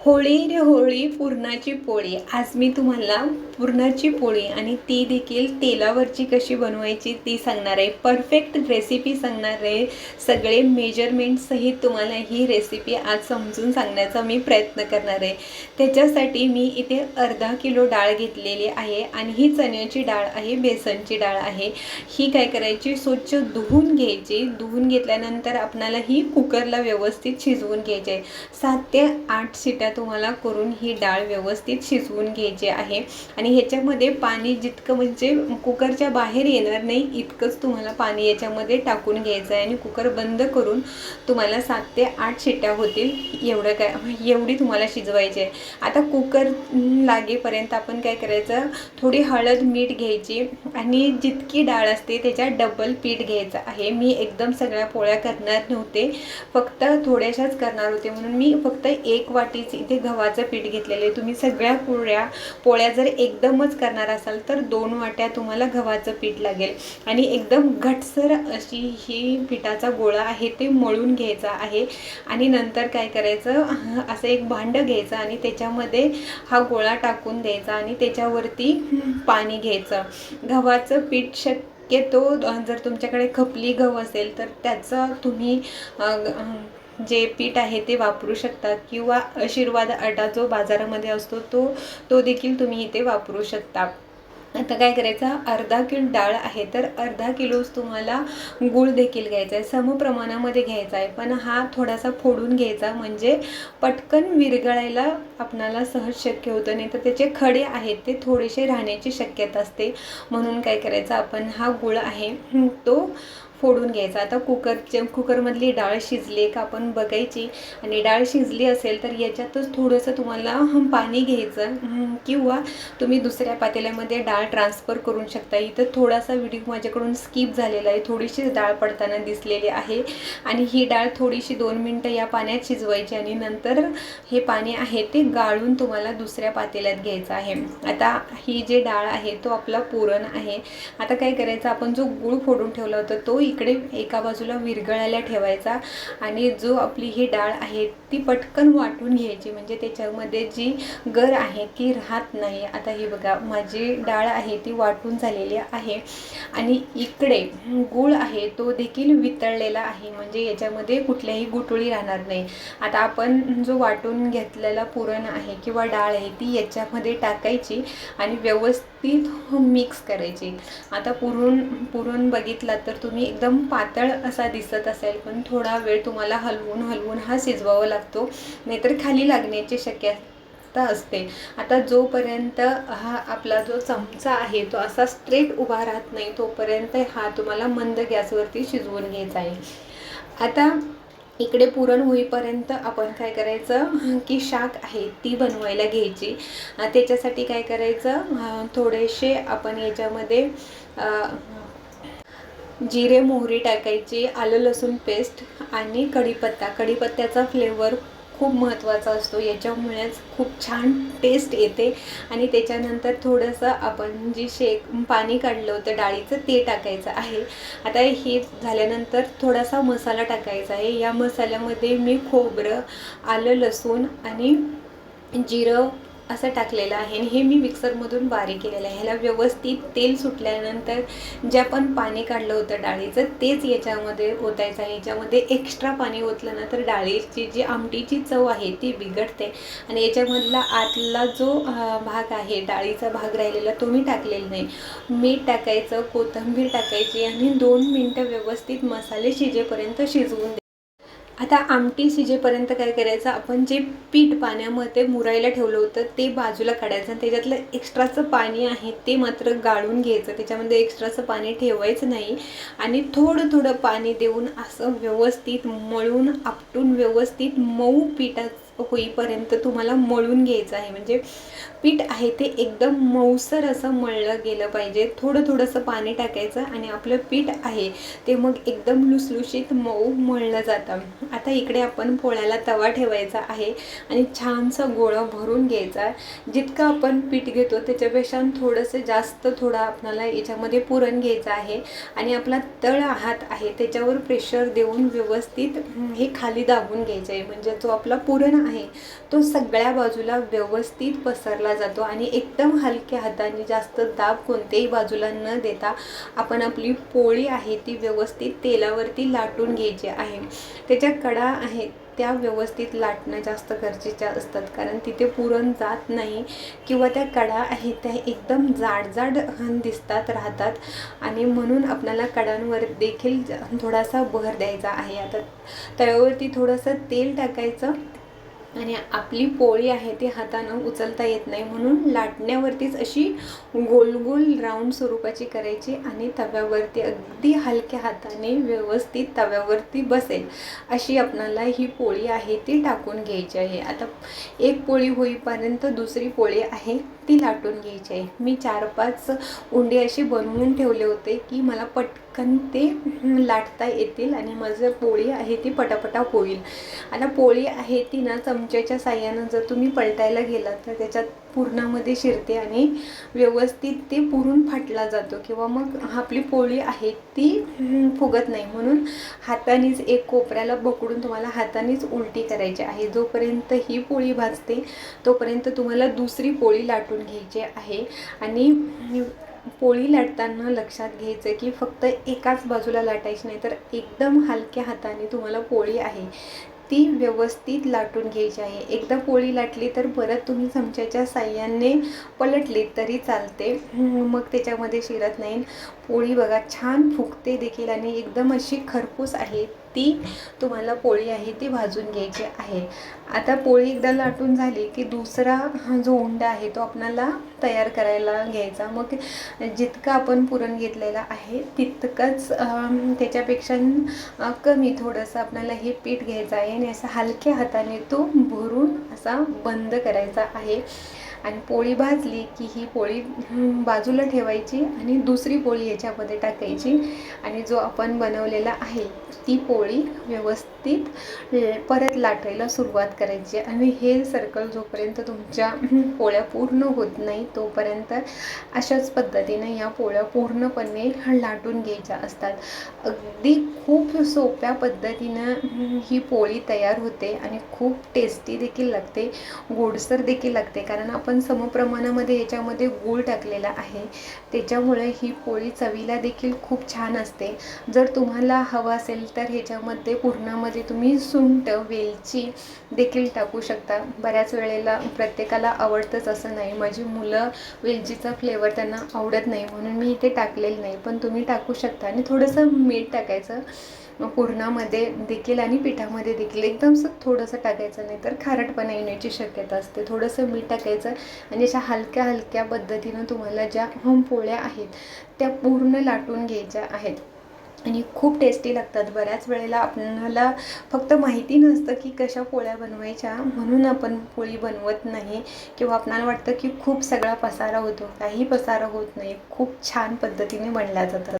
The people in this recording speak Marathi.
होळी रे होळी पुरणाची पोळी. आज मी तुम्हाला पुरणाची पोळी आणि ती देखील तेलावरची कशी बनवायची ती सांगणार आहे. परफेक्ट रेसिपी सांगणार आहे. सगळे मेजरमेंट सहित तुम्हाला ही रेसिपी आज समजून सांगण्याचा मी प्रयत्न करणार आहे. त्याच्यासाठी मी इथे अर्धा किलो डाळ घेतलेली आहे आणि ही चण्याची डाळ आहे, बेसनची डाळ आहे. ही काय करायची, स्वच्छ धुवून घ्यायची. धुवून घेतल्यानंतर आपणाला ही कुकरला व्यवस्थित शिजवून घ्यायची आहे. 7 ते 8 शिट्या तुम्हाला करून ही डाळ व्यवस्थित शिजवून घ्यायची आहे. आणि ह्याच्यामध्ये पाणी जितकं म्हणजे कुकरच्या बाहेर येणार नाही इतकंच तुम्हाला पाणी याच्यामध्ये टाकून घ्यायचं आहे. आणि कुकर बंद करून तुम्हाला 7 ते 8 शिट्या होतील एवढी तुम्हाला शिजवायची आहे. आता कुकर लागेपर्यंत आपण काय करायचं, थोडी हळद मीठ घ्यायची आणि जितकी डाळ असते त्याच्या डबल पीठ घ्यायचं आहे. मी एकदम सगळ्या पोळ्या करणार नव्हते, फक्त थोड्याशाच करणार होते, म्हणून मी फक्त 1 वाटीच इथे गव्हाचं पीठ घेतलेले. तुम्ही सगळ्या पोळ्या जर एकदमच करणार असाल तर 2 वाट्या तुम्हाला गव्हाचं पीठ लागेल. आणि एकदम घटसर अशी ही पिठाचा गोळा आहे ते मळून घ्यायचा आहे. आणि नंतर काय करायचं, असं एक भांडं घ्यायचं आणि त्याच्यामध्ये हा गोळा टाकून द्यायचा आणि त्याच्यावरती पाणी घ्यायचं. गव्हाचं पीठ शक्यतो जर तुमच्याकडे खपली गहू असेल तर त्याचं तुम्ही जे पीठ आहे ते वापरू शकता, किंवा आशीर्वाद आटा जो बाजारामध्ये असतो तो देखील तुम्ही इथे वापरू शकता. आता काय करायचं, अर्धा किलो डाळ आहे तर अर्धा किलोच तुम्हाला गूळ देखील घ्यायचा आहे. समप्रमाणामध्ये घ्यायचा आहे, पण हा थोडासा फोडून घ्यायचा म्हणजे पटकन विरघळायला आपणाला सहज शक्य होतं. नाही तर त्याचे खडे आहेत ते थोडेसे राहण्याची शक्यता असते. म्हणून काय करायचं, आपण हा गूळ आहे तो फोडून घ्यायचा. आता कुकरमधली डाळ शिजली का आपण बघायची. आणि डाळ शिजली असेल तर याच्यातच थोडंसं तुम्हाला पाणी घ्यायचं, किंवा तुम्ही दुसऱ्या पातेल्यामध्ये डाळ ट्रान्सफर करू शकता. इथं थोडासा व्हिडिओ माझ्याकडून स्किप झालेला आहे, थोडीशीच डाळ पडताना दिसलेली आहे. आणि ही डाळ थोडीशी 2 मिनटं या पाण्यात शिजवायची आणि नंतर हे पाणी आहे ते गाळून तुम्हाला दुसऱ्या पातेल्यात घ्यायचं आहे. आता ही जी डाळ आहे तो आपला पुरण आहे. आता काय करायचं, आपण जो गूळ फोडून ठेवला होता तो इकडे एका बाजूला विरघळायला ठेवायचा. आणि जो आपली ही डाळ आहे ती पटकन वाटून घ्यायची, म्हणजे त्याच्यामध्ये जी गर आहे ती राहत नाही. आता ही बघा, माझी डाळ आहे ती वाटून झालेली आहे. आणि इकडे गूळ आहे तो देखील वितळलेला आहे, म्हणजे याच्यामध्ये कुठल्याही गुठळी राहणार नाही. आता आपण जो वाटून घेतलेला पुरण आहे किंवा डाळ आहे ती याच्यामध्ये टाकायची आणि व्यवस्थित मिक्स करायची. आता पुरण बघितला तर तुम्ही एकदम पातळ असा दिसत असेल, पण थोडा वेळ तुम्हाला हलवून हा शिजवावा लागतो, नाहीतर खाली लागण्याची शक्यता असते. आता जोपर्यंत हा आपला जो चमचा आहे तो असा स्ट्रेट उभा राहत नाही तोपर्यंत हा तुम्हाला मंद गॅसवरती शिजवून घ्यायचा आहे. आता इकडे पुरण होईपर्यंत आपण काय करायचं की शाक आहे ती बनवायला घ्यायची. त्याच्यासाठी काय करायचं, थोडेसे आपण याच्यामध्ये जिरे मोहरी टाकायची, आलं लसूण पेस्ट आणि कढीपत्त्याचा फ्लेवर खूप महत्त्वाचा असतो, याच्यामुळेच खूप छान टेस्ट येते. आणि त्याच्यानंतर थोडंसं आपण जी पाणी काढलं होतं डाळीचं ते टाकायचं आहे. आता हे झाल्यानंतर थोडासा मसाला टाकायचा आहे. या मसाल्यामध्ये मी खोबरं, आलं लसूण आणि जिरं असं टाकलेलं आहे आणि हे मी मिक्सरमधून बारीक केलेलं आहे. ह्याला व्यवस्थित तेल सुटल्यानंतर जे आपण पाणी काढलं होतं डाळीचं तेच याच्यामध्ये ओतायचं आहे. याच्यामध्ये एक्स्ट्रा पाणी ओतलं ना तर डाळीची जी आमटीची चव आहे ती बिघडते. आणि याच्यामधला आतला जो भाग आहे, डाळीचा भाग राहिलेला तो मी टाकलेला नाही. मीठ टाकायचं, कोथिंबीर टाकायची आणि 2 मिनटं व्यवस्थित मसाले शिजेपर्यंत शिजवून. आता आमटी शिजेपर्यंत काय करायचं, आपण जे पीठ पाण्यामध्ये मुरायला ठेवलं होतं ते बाजूला काढायचं आणि त्याच्यातलं एक्स्ट्राचं पाणी आहे ते मात्र गाळून घ्यायचं. त्याच्यामध्ये एक्स्ट्राचं पाणी ठेवायचं नाही. आणि थोडं पाणी देऊन असं व्यवस्थित मळून आपटून व्यवस्थित मऊ पिठाचं होईपर्यंत तुम्हाला मळून घ्यायचं आहे. म्हणजे पीठ आहे ते एकदम मऊसर असं मळलं गेलं पाहिजे. थोडंसं पाणी टाकायचं आणि आपलं पीठ आहे ते मग एकदम लुसलुशीत मऊ मळलं जातं. आता इकडे आपण पोळ्याला तवा ठेवायचा आहे आणि छानसं गोळा भरून घ्यायचा. जितकं आपण पीठ घेतो त्याच्यापेक्षा थोडा आपल्याला याच्यामध्ये पुरण घ्यायचं आहे. आणि आपला तळ हात आहे त्याच्यावर प्रेशर देऊन व्यवस्थित हे खाली दाबून घ्यायचं आहे. म्हणजे जो आपला पुरण आहे तो सगळ्या बाजूला व्यवस्थित पसरला जातो आणि एकदम हलक्या हाताने, जास्त दाब कोणत्याही बाजूला न देता आपण आपली पोळी आहे ती व्यवस्थित तेलावरती लाटून घ्यायची आहे. त्याच्या कडा आहेत त्या व्यवस्थित लाटणं जास्त गरजेच्या असतात, कारण तिथे पुरण जात नाही किंवा त्या कडा आहेत त्या एकदम जाड दिसतात राहतात आणि म्हणून आपल्याला कडांवर देखील थोडासा भर द्यायचा आहे. आता तव्यावरती थोडंसं तेल टाकायचं आणि आपली पोळी आहे ती हातानं उचलता येत नाही म्हणून लाटण्यावरतीच अशी गोल गोल राऊंड स्वरूपाची करायची आणि तव्यावरती अगदी हलक्या हाताने व्यवस्थित तव्यावरती बसेल अशी आपणाला ही पोळी आहे ती टाकून घ्यायची आहे. आता एक पोळी होईपर्यंत दुसरी पोळी आहे ती लाटून घ्यायची आहे. मी 4-5 उंडे अशी बनवून ठेवले होते की मला पटकन ते लाटता येतील आणि माझं पोळी आहे ती पटापटा होईल. आता पोळी आहे ती ना चमच्याच्या साह्यानं जर तुम्ही पलटायला गेलात तर त्याच्यात पुरणामध्ये शिरते आणि व्यवस्थित ते पुरून फाटला जातो किंवा मग आपली पोळी आहे ती फुगत नाही. म्हणून हातानेच एक कोपऱ्याला पकडून तुम्हाला हातानेच उलटी करायची आहे. जोपर्यंत ही पोळी भाजते तोपर्यंत तुम्हाला दुसरी पोळी लाटून घ्यायची आहे. आणि पोळी लाटताना लक्षात घ्यायचं की फक्त एकाच बाजूला लाटायची नाही, तर एकदम हलक्या हाताने तुम्हाला पोळी आहे ती व्यवस्थित लाटून घ्यायची आहे. एकदा पोळी लाटली तर परत तुम्ही चमच्याच्या साह्याने पलटली तरी चालते, मग त्याच्यामध्ये शिरत नाही. पोळी बघा छान फुगते देखील आणि एकदम अशी खरपूस आहे ती तुम्हाला पोळी आहे ती भाजून घ्यायची आहे. आता पोळी एकदा लाटून झाली की दुसरा जो उंडा आहे तो आपल्याला तयार करायला घ्यायचा. मग जितकं आपण पुरण घेतलेलं आहे तितकंच त्याच्यापेक्षा कमी थोडंसं आपल्याला हे पीठ घ्यायचं आहे आणि असं हलक्या हाताने तो भरून असा बंद करायचा आहे. आणि पोळी भाजली की ही पोळी बाजूला ठेवायची आणि दुसरी पोळी याच्यामध्ये टाकायची आणि जो आपण बनवलेला आहे ती पोळी व्यवस्थित परत लाटायला सुरुवात करायची. आणि हे सर्कल जोपर्यंत तुमच्या पोळ्या पूर्ण होत नाही तोपर्यंत अशाच पद्धतीने या पोळ्या पूर्णपणे लाटून घ्यायच्या असतात. अगदी खूप सोप्या पद्धतीनं ही पोळी तयार होते आणि खूप टेस्टी देखील लागते, गोडसर देखील लागते, कारण आपण समप्रमाणामध्ये याच्यामध्ये गूळ टाकलेला आहे त्याच्यामुळे ही पोळी चवीला देखील खूप छान असते. जर तुम्हाला हवं असेल तर ह्याच्यामध्ये पुरणामध्ये तुम्ही सुंठ, वेलची देखील टाकू शकता. बऱ्याच वेळेला प्रत्येकाला आवडतंच असं नाही, माझी मुलं वेलचीचा फ्लेवर त्यांना आवडत नाही म्हणून मी इथे टाकलेलं नाही, पण तुम्ही टाकू शकता. आणि थोडंसं मीठ टाकायचं पुरणामध्ये देखील आणि पिठामध्ये देखील, एकदम थोडंसं टाकायचं नाही तर खारटपणा येण्याची शक्यता असते. थोडंसं मीठ टाकायचं आणि अशा हलक्या हलक्या पद्धतीनं तुम्हाला ज्या पोळ्या आहेत त्या पूर्ण लाटून घ्यायच्या आहेत आणि खूप टेस्टी लागतात. बऱ्याच वेळेला आपल्याला फक्त माहिती नसतं की कशा पोळ्या बनवायच्या म्हणून आपण पोळी बनवत नाही किंवा आपल्याला वाटतं की खूप सगळा पसारा होतो. काही पसारा होत नाही, खूप छान पद्धतीने बनल्या जातात.